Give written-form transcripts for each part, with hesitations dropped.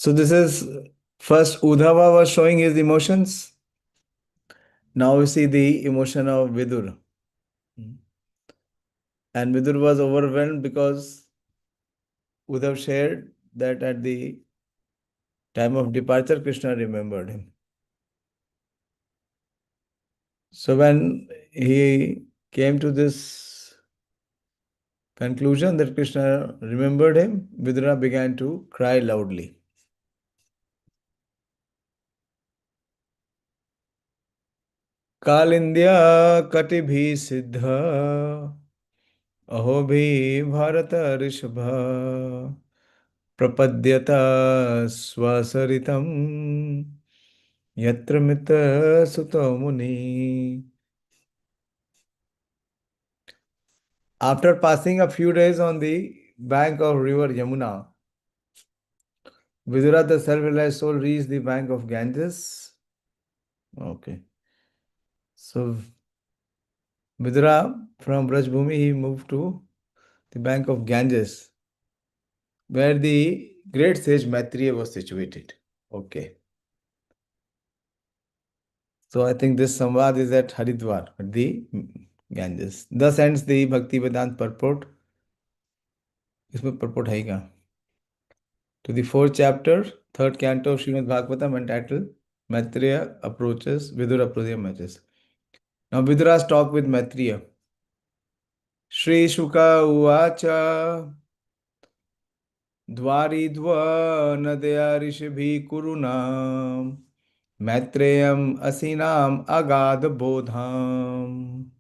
So this is first Udhava was showing his emotions. Now we see the emotion of Vidur. And Vidur was overwhelmed because Uddhav shared that at the time of departure, Krishna remembered him. So when he came to this conclusion that Krishna remembered him, Vidura began to cry loudly. कालिंद्या कटिभि सिद्ध अहोभि भारत ऋषभ प्रपद्यत स्वसरितम यत्र मित्र सुतो मुनि. After passing a few days on the bank of river Yamuna, Vidura, the self-realized soul, reached the bank of Ganges. Okay. So Vidura from Brajbhumi, he moved to the bank of Ganges, where the great sage Maitreya was situated. Okay. So I think this Samvad is at Haridwar, at the Ganges. Thus ends the Bhakti Vedant purport. इसमें purport है क्या? To the fourth chapter, third canto of Srimad Bhagavatam, entitled Maitreya approaches, Vidura approaches Maitreya. Now Vidura's talk with Maitreya. Shri Shuka Uvacha Dwaridva Nadya Rishibhi Kurunam Maitreyam Asinam Agad Bodham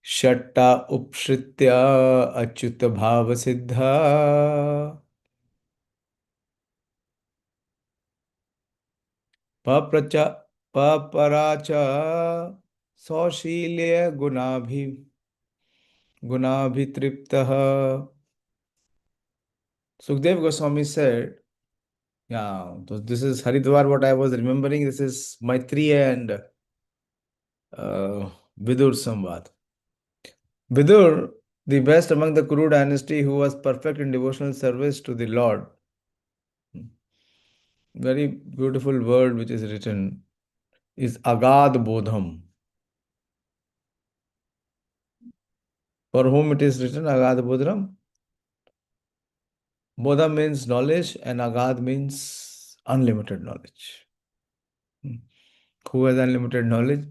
Shatta Upshritya Achyuta Bhava Siddha Papracha Paparacha Saushilia Gunabhitriptaha. Sukdev Goswami said, yeah, so this is Haridwar, what I was remembering. This is Maitreya and Vidur Samvad. Vidur, the best among the Kuru dynasty, who was perfect in devotional service to the Lord. Very beautiful word which is written is Agad Bodham. For whom it is written Agad Bodham? Bodham means knowledge and Agad means unlimited knowledge. Who has unlimited knowledge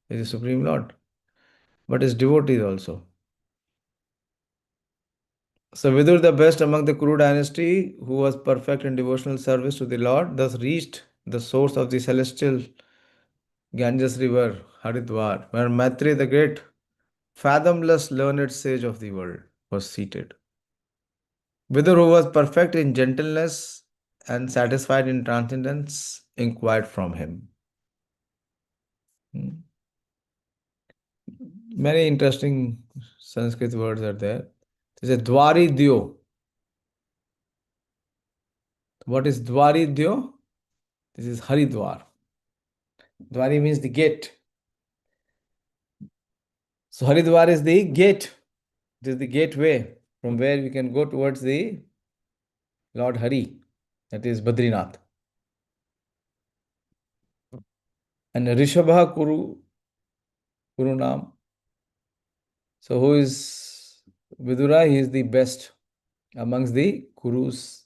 is the Supreme Lord, but his devotees also. So Vidur, the best among the Kuru dynasty, who was perfect in devotional service to the Lord, thus reached the source of the celestial Ganges river, Haridwar, where Maitreya, the great, fathomless, learned sage of the world, was seated. Vidur, who was perfect in gentleness and satisfied in transcendence, inquired from him. Hmm. Many interesting Sanskrit words are there. There's a Dwari Dyo. What is Dwari Dyo? This is Haridwar. Dwari means the gate. So Haridwar is the gate. It is the gateway from where we can go towards the Lord Hari. That is Badrinath. And Rishabha Kurunam. So who is Vidura? He is the best amongst the Kurus.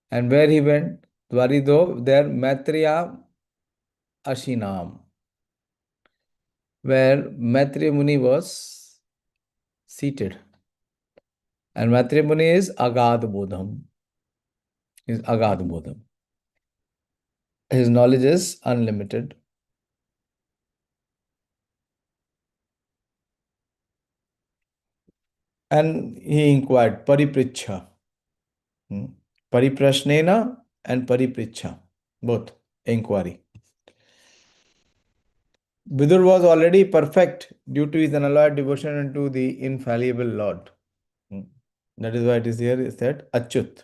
And where he went? Dwarido, there Maitreya Ashinam, where Maitreya Muni was seated. And Maitreya Muni is Agad Bodham. Is Agad Bodham. His knowledge is unlimited. And he inquired, Paripricha. Pariprashnena and Paripricha. Both. Inquiry. Vidur was already perfect due to his unalloyed devotion unto the infallible Lord. That is why it is here said Achyut.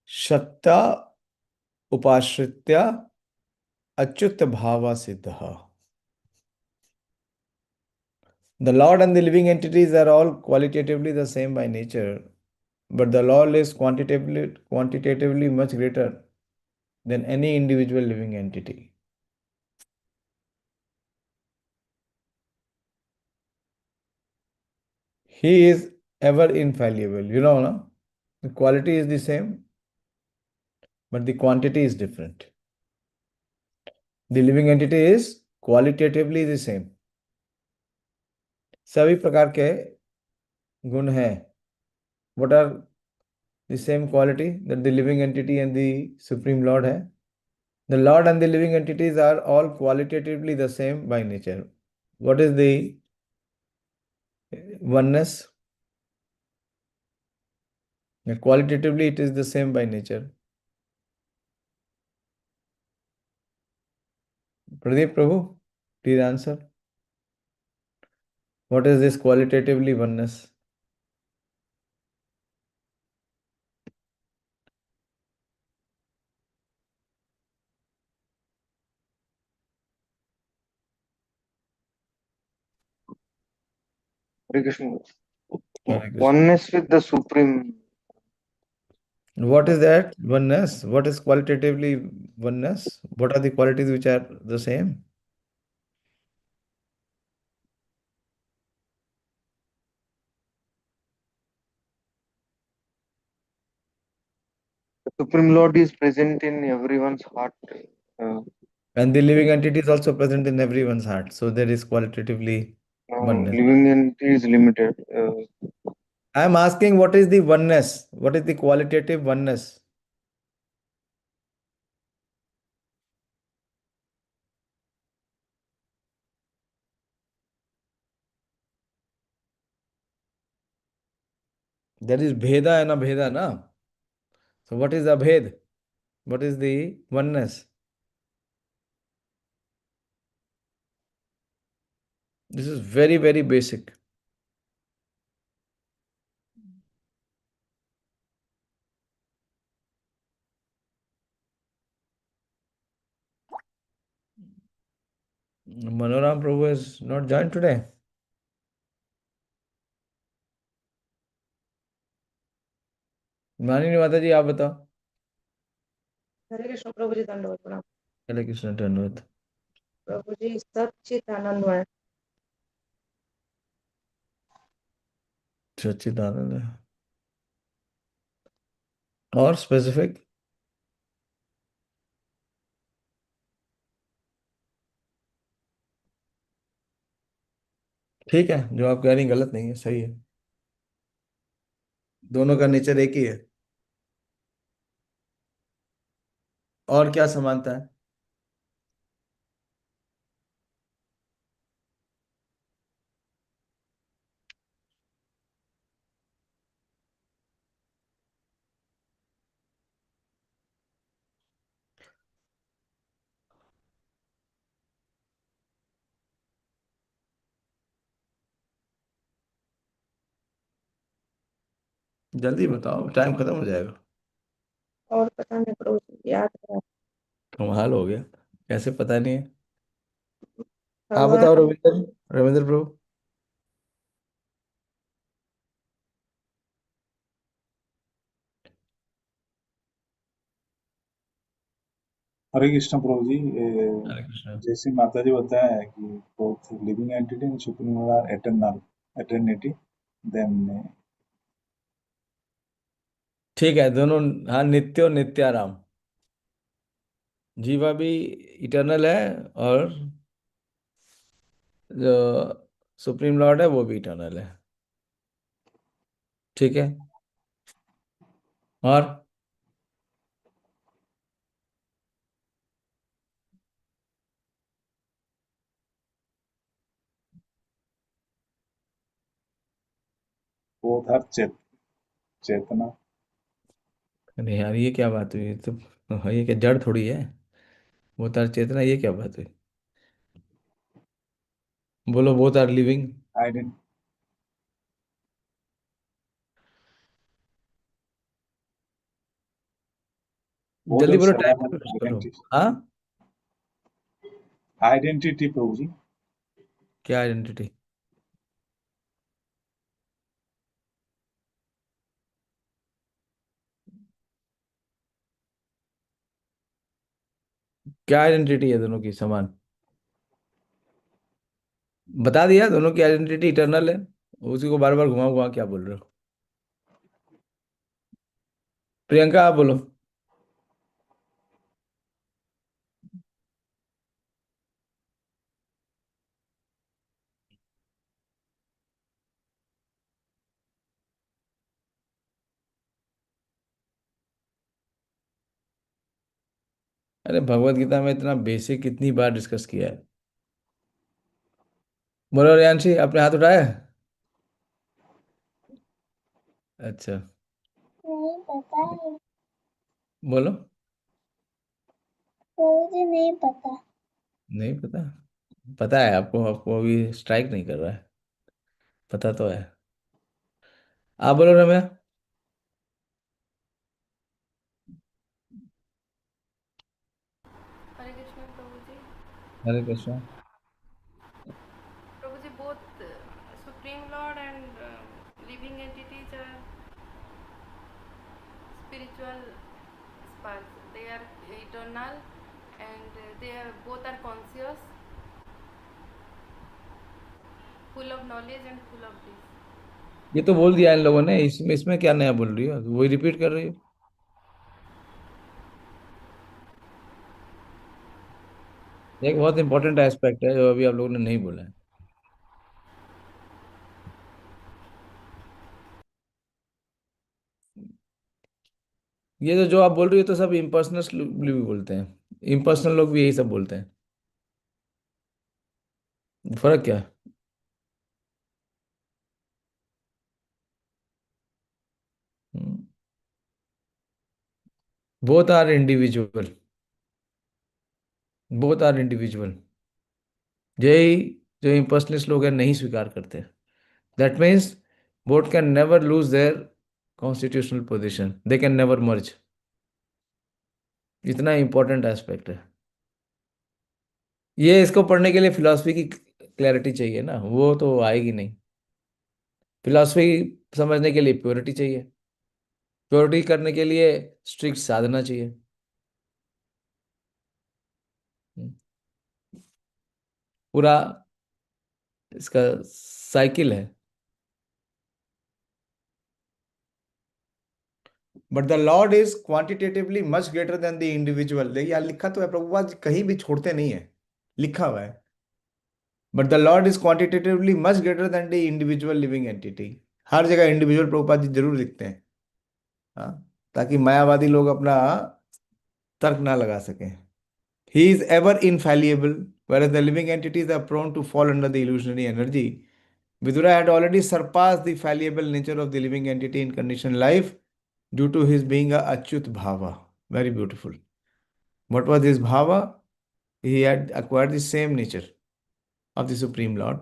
Shatta Upashritya Achyut Bhava Siddha. The Lord and the living entities are all qualitatively the same by nature. but the Lord is quantitatively much greater than any individual living entity. He is ever infallible. No? The quality is the same, but the quantity is different. The living entity is qualitatively the same. सभी प्रकार के गुण हैं. What are the same quality that the living entity and the Supreme Lord have? The Lord and the living entities are all qualitatively the same by nature. What is the oneness? Qualitatively, it is the same by nature. Pradeep Prabhu, please answer. What is this qualitatively oneness? Hare Krishna. Hare Krishna. Oneness with the Supreme. What is that oneness? What is qualitatively oneness? What are the qualities which are the same? The Supreme Lord is present in everyone's heart. Uh, And the living entity is also present in everyone's heart. So there is qualitatively oneness. Living entity is limited. I am asking what is the oneness? What is the qualitative oneness? There is Bheda and Abheda, na? So what is Abhed? What is the oneness? This is very, very basic. Manoram Prabhu is not joined today. मानिनी माता जी आप बताओ. हरे कृष्ण प्रभु जी दंडवत प्रणाम. हरे कृष्ण धन्यवाद. प्रभु जी सच्चित आनंदमय. सच्चिदानंद है. और specific? ठीक है, जो आप कह रही हैं गलत नहीं है, सही है. दोनों का नेचर एक ही है. और क्या समानता है? जल्दी बताओ, टाइम खत्म हो जाएगा. और पता नहीं प्रभु जी याद है. कमाल हो गया. कैसे पता नहीं है? आप बताओ भगवान. रविंद्र. रविंद्र प्रभु. हरे कृष्ण प्रभु जी हरे कृष्ण. जैसे माता जी बताया है कि both living entity and supreme are eternal eternity then ठीक है, दोनों. हाँ, नित्य और नित्याराम. जीवा भी इटर्नल है और जो सुप्रीम लॉर्ड है वो भी इटर्नल है. ठीक है. और both are चेतना. अरे यार, ये क्या बात हुई? तो हाँ, ये क्या जड़ थोड़ी है? वो तार चेतना, ये क्या बात हुई? बोलो, both are living. Ident- both जल्दी are बोलो, soul टाइम and वेस्ट करो. identity हाँ. identity प्रभु जी. क्या आइडेंटिटी? क्या आइडेंटिटी है दोनों की समान? बता दिया, दोनों की आइडेंटिटी इटर्नल है। उसी को बार बार घुमा घुमा क्या बोल रहे हो? प्रियंका आप बोलो। अरे भगवत गीता में इतना बेसिक कितनी बार डिस्कस किया है। बोलो रियांशी, आपने हाथ उठाया है? अच्छा। नहीं पता है। बोलो। मुझे नहीं पता। नहीं पता? पता है आपको, आपको अभी स्ट्राइक नहीं कर रहा है। पता तो है। आप बोलो रम्या। हरे कृष्ण प्रभु जी। हरे कृष्णा। प्रभु जी, both Supreme Lord and living entities are spiritual sparks. They are eternal and they are both are conscious, full of knowledge and full of bliss. ये तो बोल दिया इन लोगों ने, इसमें इसमें क्या नया बोल रही हो? वही रिपीट कर रही हो। एक बहुत इंपॉर्टेंट एस्पेक्ट है जो अभी आप लोगों ने नहीं बोला है। ये जो आप बोल रही हो तो सब इम्पर्सनल भी बोलते हैं। इम्पर्सनल लोग भी यही सब बोलते हैं। फर्क क्या है? Both are individual. Both are individual. यही जो इम्पर्सनलिस्ट लोग हैं नहीं स्वीकार करते। That means both can never lose their constitutional position, they can never merge. इतना इंपॉर्टेंट एस्पेक्ट है ये। इसको पढ़ने के लिए फिलॉसफी की क्लैरिटी चाहिए ना, वो तो आएगी नहीं। फिलॉसफी समझने के लिए प्योरिटी चाहिए। प्योरिटी करने के लिए स्ट्रिक्ट साधना चाहिए। हम्म, पूरा इसका साइकिल है। But the lord is quantitatively much greater than the individual. देखिए यहाँ लिखा तो है, प्रभुपाद जी कहीं भी छोड़ते नहीं है, लिखा हुआ है। But the lord is quantitatively much greater than the individual living entity. हर जगह इंडिविजुअल प्रभुपाद जी जरूर लिखते हैं। हाँ, ताकि मायावादी लोग अपना तर्क ना लगा सकें। He is ever infallible, whereas the living entities are prone to fall under the illusionary energy. Vidura had already surpassed the fallible nature of the living entity in conditioned life due to his being a Achyut Bhava. Very beautiful. What was his Bhava? He had acquired the same nature of the Supreme Lord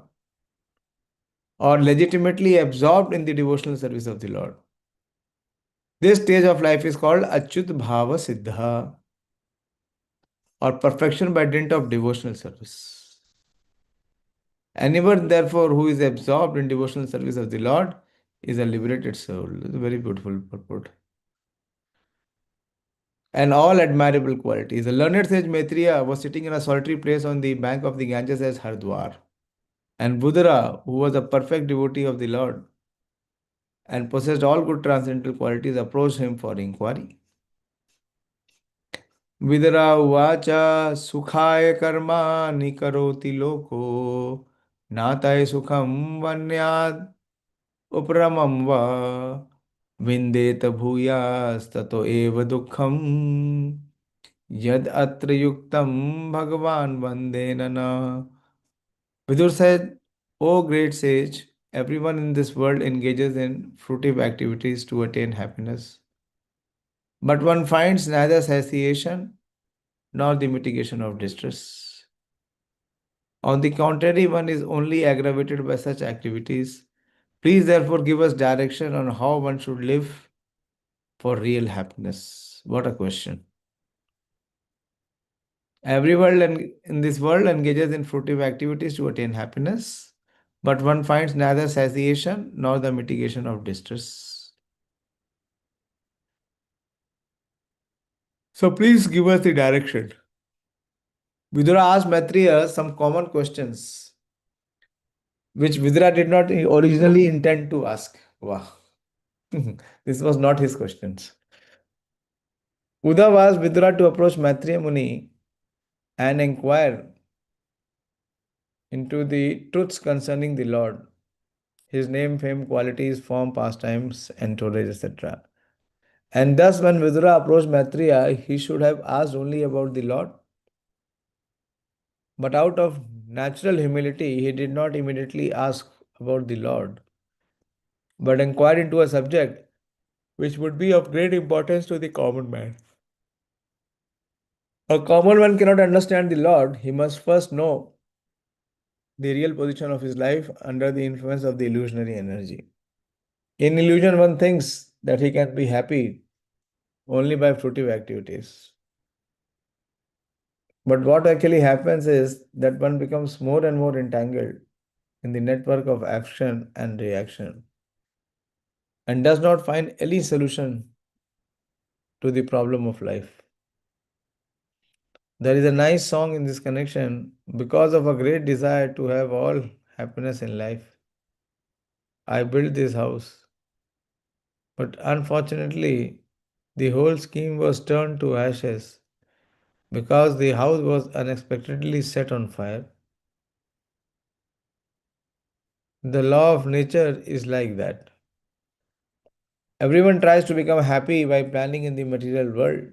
or legitimately absorbed in the devotional service of the Lord. This stage of life is called Achyut Bhava Siddha or perfection by dint of devotional service. Anyone, therefore, who is absorbed in devotional service of the Lord is a liberated soul. It's a very beautiful purport. And all admirable qualities. The learned sage Maitreya was sitting in a solitary place on the bank of the Ganges as Hardwar. And Budara, who was a perfect devotee of the Lord and possessed all good transcendental qualities, approached him for inquiry. Vidara uvacha sukhaye karma nikaroti loko nataye sukham vanyad उपरमं वा विन्देत भूयास्ततो एव दुःखं यद अत्र युक्तं भगवान वंदेन न. Vidur said, O great sage, everyone in this world engages in fruitive activities to attain happiness. But one finds neither satiation nor the mitigation of distress. On the contrary, one is only aggravated by such activities. Please therefore give us direction on how one should live for real happiness. What a question. Everyone in this world engages in fruitive activities to attain happiness, but one finds neither satiation nor the mitigation of distress. So please give us the direction. Vidura asked Maitreya some common questions which Vidura did not originally intend to ask. Wow. This was not his questions. Uddhav asked Vidura to approach Maitreya Muni and inquire into the truths concerning the Lord, his name, fame, qualities, form, pastimes, entourage, etc. And thus, when Vidura approached Maitreya, he should have asked only about the Lord. But out of natural humility, he did not immediately ask about the Lord, but inquired into a subject which would be of great importance to the common man. A common man cannot understand the Lord, he must first know the real position of his life under the influence of the illusionary energy. In illusion, one thinks that he can be happy only by fruitive activities. But what actually happens is that one becomes more and more entangled in the network of action and reaction and does not find any solution to the problem of life. There is a nice song in this connection. Because of a great desire to have all happiness in life, I built this house. But unfortunately, the whole scheme was turned to ashes because the house was unexpectedly set on fire. The law of nature is like that. Everyone tries to become happy by planning in the material world,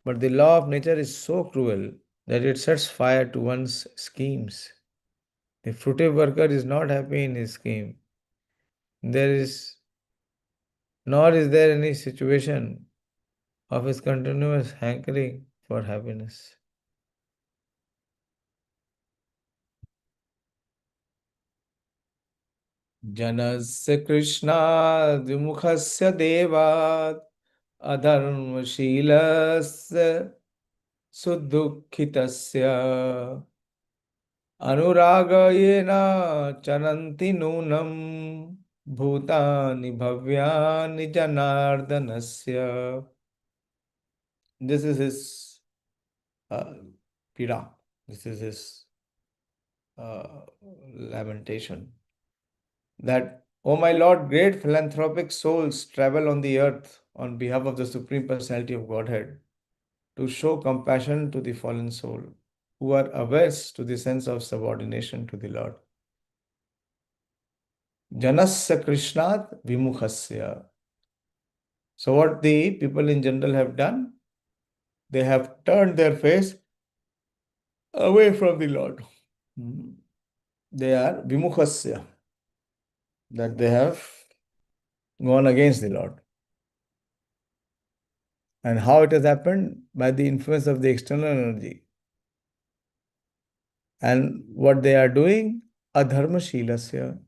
but the law of nature is so cruel that it sets fire to one's schemes. The fruitive worker is not happy in his scheme. There is nor is there any situation of his continuous hankering for happiness. जनस्य कृष्णाद्विमुखस्य देवात् अधर्मशीलस्य सुदुःखितस्य अनुरागयेन चरन्ति नूनं भूतानि भव्यानि जनार्दनस्य. This is his pira. This is his lamentation. That, O my Lord, great philanthropic souls travel on the earth on behalf of the Supreme Personality of Godhead to show compassion to the fallen soul who are averse to the sense of subordination to the Lord. Janasya Krishnat Vimukhasya. So, what the people in general have done, they have turned their face away from the Lord. They are Vimukhasya, that they have gone against the Lord. And how it has happened? By the influence of the external energy. And what they are doing? Adharma Shilasya,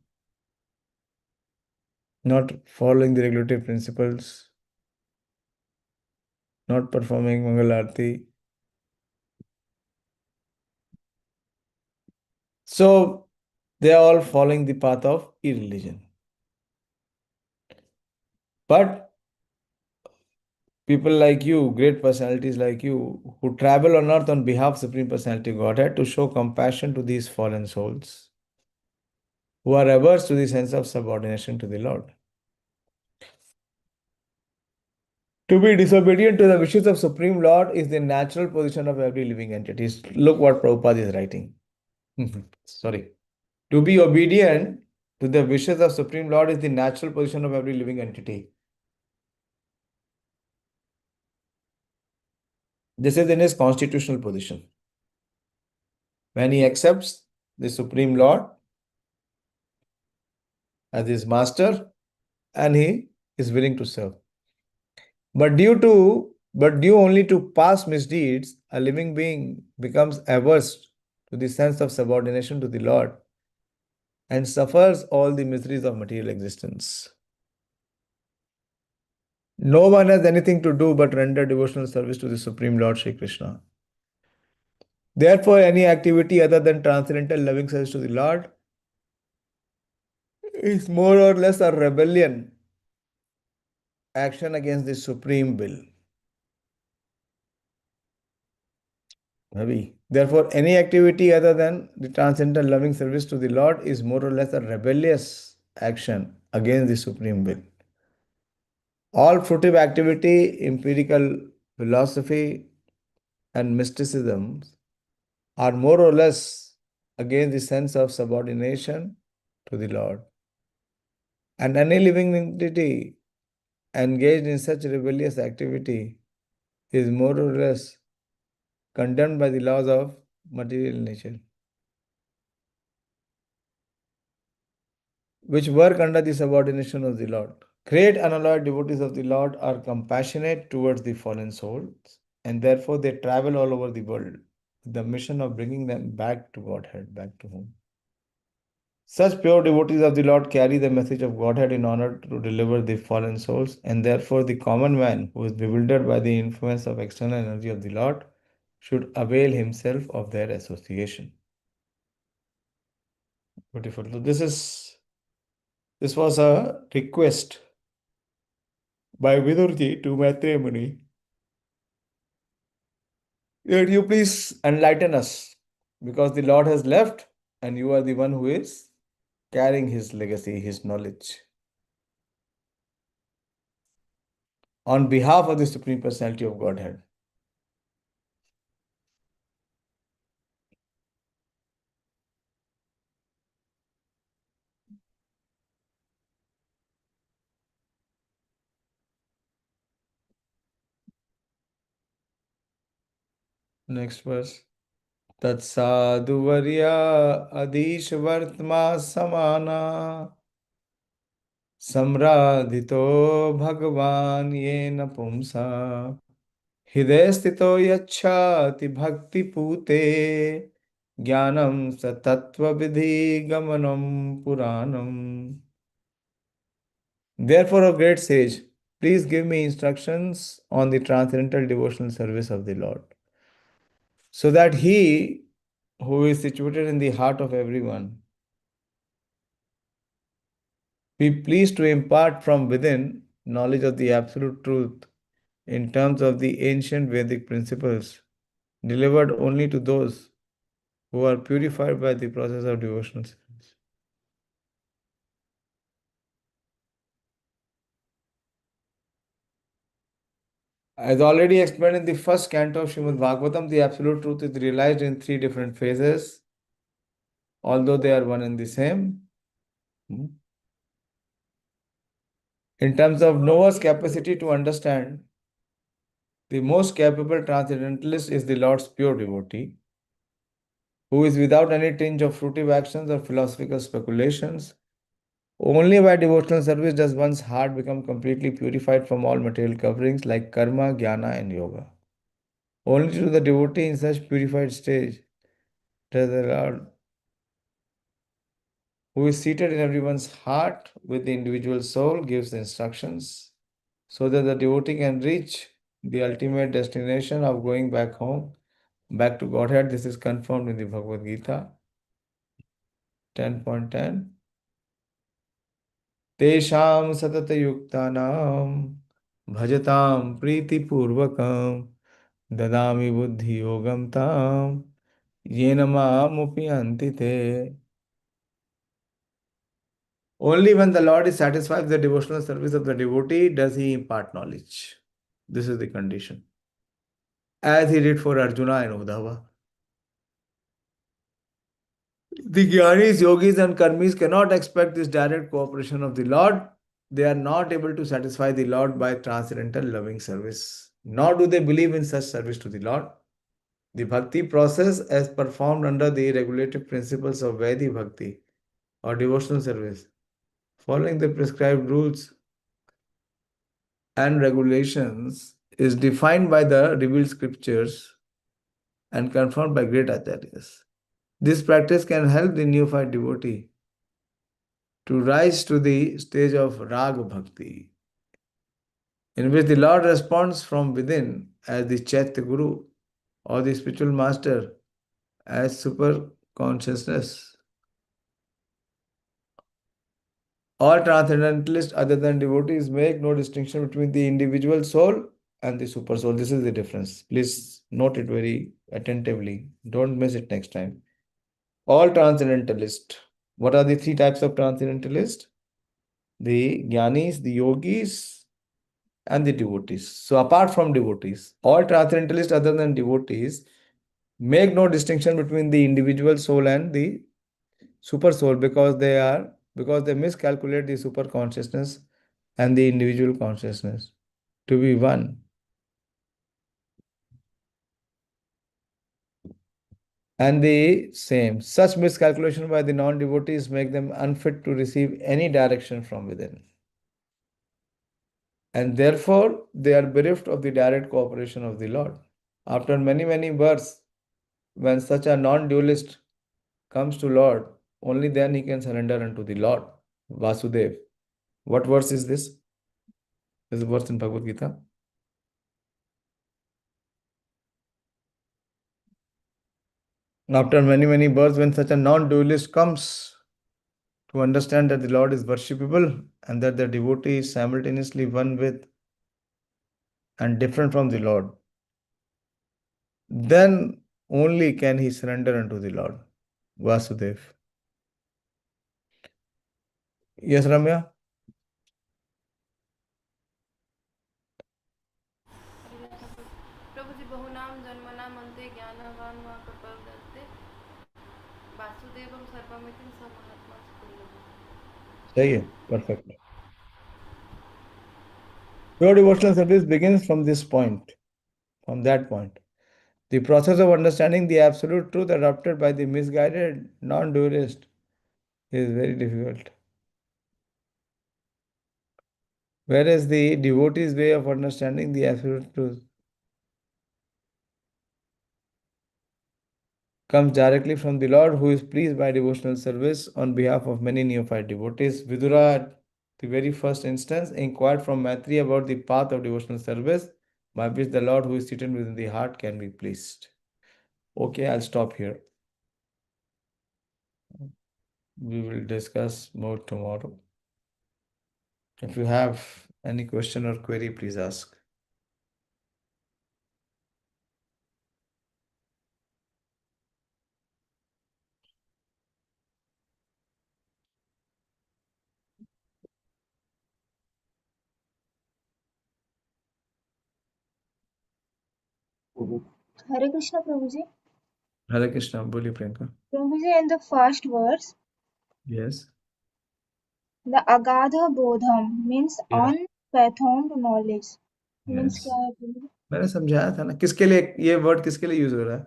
not following the regulative principles, not performing Mangal Arati. So they are all following the path of irreligion. But people like you, great personalities like you, who travel on earth on behalf of Supreme Personality of Godhead to show compassion to these fallen souls, who are averse to the sense of subordination to the Lord. To be disobedient to the wishes of Supreme Lord is the natural position of every living entity. Look what Prabhupada is writing. Sorry. To be obedient to the wishes of Supreme Lord is the natural position of every living entity. This is in his constitutional position. When he accepts the Supreme Lord as his master and he is willing to serve. But due only to past misdeeds, a living being becomes averse to the sense of subordination to the Lord and suffers all the miseries of material existence. No one has anything to do but render devotional service to the Supreme Lord Sri Krishna. Therefore, any activity other than transcendental loving service to the Lord is more or less a rebellion, action against the Supreme Will. Therefore, any activity other than the transcendental loving service to the Lord is more or less a rebellious action against the supreme will. All fruitive activity, empirical philosophy, and mysticism are more or less against the sense of subordination to the Lord. And any living entity engaged in such rebellious activity is more or less condemned by the laws of material nature, which work under the subordination of the Lord. Great unalloyed devotees of the Lord are compassionate towards the fallen souls, and therefore they travel all over the world with the mission of bringing them back to Godhead, back to whom. Such pure devotees of the Lord carry the message of Godhead in order to deliver the fallen souls, and therefore the common man who is bewildered by the influence of external energy of the Lord should avail himself of their association. Beautiful. So this was a request by Vidurji to Maitreya Muni that you please enlighten us, because the Lord has left and you are the one who is carrying his legacy, his knowledge. On behalf of the Supreme Personality of Godhead. Next verse. Tatsaduvarya Adish Vartma Samana Samradhito Bhagavan Yena Pumsa Hidaya Sthito Yachati Bhakti Pute Jnanam Satattva Vidhi Gamanam Puranam. Therefore, O great sage, please give me instructions on the transcendental devotional service of the Lord, so that He who is situated in the heart of everyone be pleased to impart from within knowledge of the absolute truth in terms of the ancient Vedic principles, delivered only to those who are purified by the process of devotional service. As already explained in the first canto of Srimad Bhagavatam, the absolute truth is realized in three different phases, although they are one and the same. In terms of knower's capacity to understand, the most capable transcendentalist is the Lord's pure devotee, who is without any tinge of fruitive actions or philosophical speculations. Only by devotional service does one's heart become completely purified from all material coverings like karma, jnana, and yoga. Only to the devotee in such purified stage does the Lord, who is seated in everyone's heart with the individual soul, gives the instructions so that the devotee can reach the ultimate destination of going back home, back to Godhead. This is confirmed in the Bhagavad Gita 10.10. Tesham satatayuktanam bhajatam pritipurvakam dadami buddhi yogam tam yena mamupiyanti te. Only when the Lord is satisfied with the devotional service of the devotee does he impart knowledge. This is the condition, as he did for Arjuna and Uddhava. The Gyanis, Yogis, and Karmis cannot expect this direct cooperation of the Lord. They are not able to satisfy the Lord by transcendental loving service, nor do they believe in such service to the Lord. The bhakti process, as performed under the regulative principles of Vaidhi Bhakti or devotional service, following the prescribed rules and regulations, is defined by the revealed scriptures and confirmed by great acharyas. This practice can help the neophyte devotee to rise to the stage of Raga Bhakti, in which the Lord responds from within as the Chaitya Guru or the spiritual master as super consciousness. All transcendentalists other than devotees make no distinction between the individual soul and the super soul. This is the difference. Please note it very attentively. Don't miss it next time. All transcendentalists. What are the three types of transcendentalists? The jnanis, the yogis, and the devotees. So apart from devotees, all transcendentalists other than devotees make no distinction between the individual soul and the super soul because they miscalculate the super consciousness and the individual consciousness to be one. And the same. Such miscalculation by the non-devotees make them unfit to receive any direction from within. And therefore, they are bereft of the direct cooperation of the Lord. After many, many births, when such a non-dualist comes to Lord, only then he can surrender unto the Lord, Vasudev. What verse is this? This is a verse in Bhagavad Gita. After many, many births, when such a non-dualist comes to understand that the Lord is worshipable and that the devotee is simultaneously one with and different from the Lord, then only can he surrender unto the Lord, Vasudev. Yes, Ramya? प्रभु जी बहुनाम जन्मनाम अन्ते ज्ञानवान वा प्रपद्यते वासुदेवम सर्वमिति स महात्मा सुखदेव. सही है, perfect. Pure devotional service begins from this point, from that point. The process of understanding the absolute truth adopted by the misguided non-dualist is very difficult. Whereas the devotee's way of understanding the absolute truth comes directly from the Lord, who is pleased by devotional service on behalf of many neophyte devotees. Vidura, at the very first instance, inquired from Maitri about the path of devotional service by which the Lord, who is seated within the heart, can be pleased. Okay, I'll stop here. We will discuss more tomorrow. If you have any question or query, please ask. Hare Krishna, Prabhuji. Hare Krishna, बोलिए Priyanka. Prabhuji, in the first verse, Yes. the Agadha Bodham means Yeah. unfathomed knowledge. Means Yes. क्या है Prabhuji? मैंने समझाया था ना, किसके लिए ये वर्ड किसके लिए यूज हो रहा है?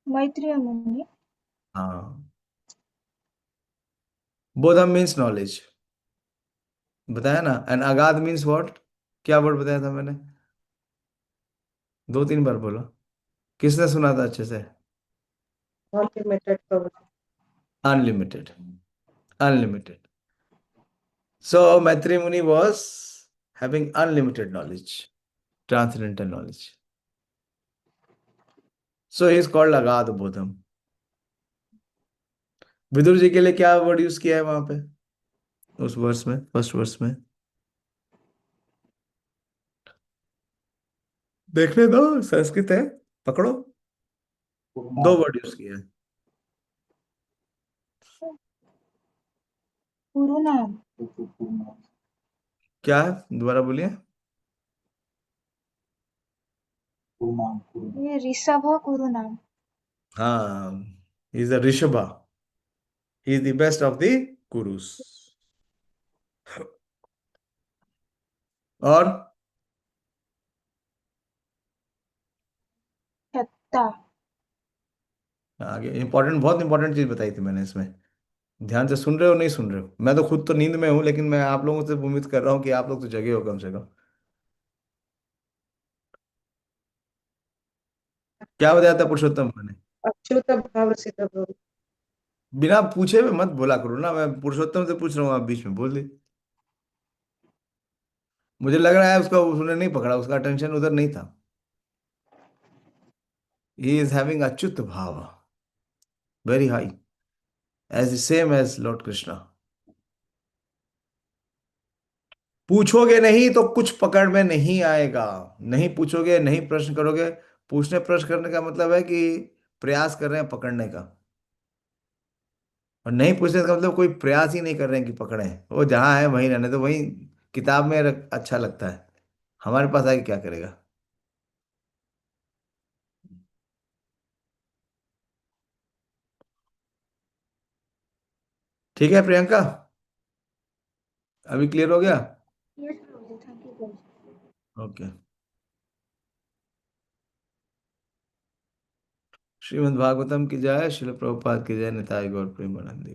Maitreya Muni. हाँ. बोधम मीन्स नॉलेज, बताया ना. एंड अगाध मीन्स व्हाट? क्या वर्ड बताया था मैंने? 2-3 बार बोलो. किसने सुना था अच्छे से? Unlimited, Prabhuji. Unlimited. Unlimited. So Maitri Muni was having unlimited knowledge, transcendental knowledge. So he is called अगाध बोधम. विदुर जी के लिए क्या वर्ड यूज किया है वहां पे उस वर्स में, फर्स्ट वर्स में? देखने दो, संस्कृत है, पकड़ो. 2 वर्ड यूज किया है. Guru Naam. क्या है? दोबारा बोलिए. ये ऋषभ Guru Naam. हाँ, he is a Rishabha. He is the best of the gurus. और Chatta. आगे इंपॉर्टेंट, बहुत इंपॉर्टेंट चीज बताई थी मैंने इसमें. ध्यान से सुन रहे हो नहीं सुन रहे हो? मैं तो खुद तो नींद में हूं, लेकिन मैं आप लोगों से उम्मीद कर रहा हूं कि आप लोग तो जगे हो कम से कम. क्या बताया था पुरुषोत्तम मैंने? अच्युत भाव सिद्ध प्रभु. बिना पूछे हुए मत बोला करो ना. मैं पुरुषोत्तम से पूछ रहा हूँ, आप बीच में बोल दी. मुझे लग रहा है उसका, उसने नहीं पकड़ा, उसका अटेंशन उधर नहीं था. ही इज हैविंग अच्युत भाव, very high, as the same as Lord Krishna. पूछोगे नहीं तो कुछ पकड़ में नहीं आएगा। नहीं पूछोगे, नहीं प्रश्न करोगे। पूछने प्रश्न करने का मतलब है कि प्रयास कर रहे हैं पकड़ने का, और नहीं पूछने का मतलब कोई प्रयास ही नहीं कर रहे हैं कि पकड़ें। वो जहां है वहीं रहने तो, वहीं किताब में अच्छा लगता है, हमारे पास आके क्या करेगा। ठीक है प्रियंका, अभी क्लियर हो गया। यस प्रभु जी, थैंक यू प्रभु जी। ओके। श्रीमद् भागवतम की जय, श्रील प्रभुपाद की जय, निताई गौर प्रेमानंदी।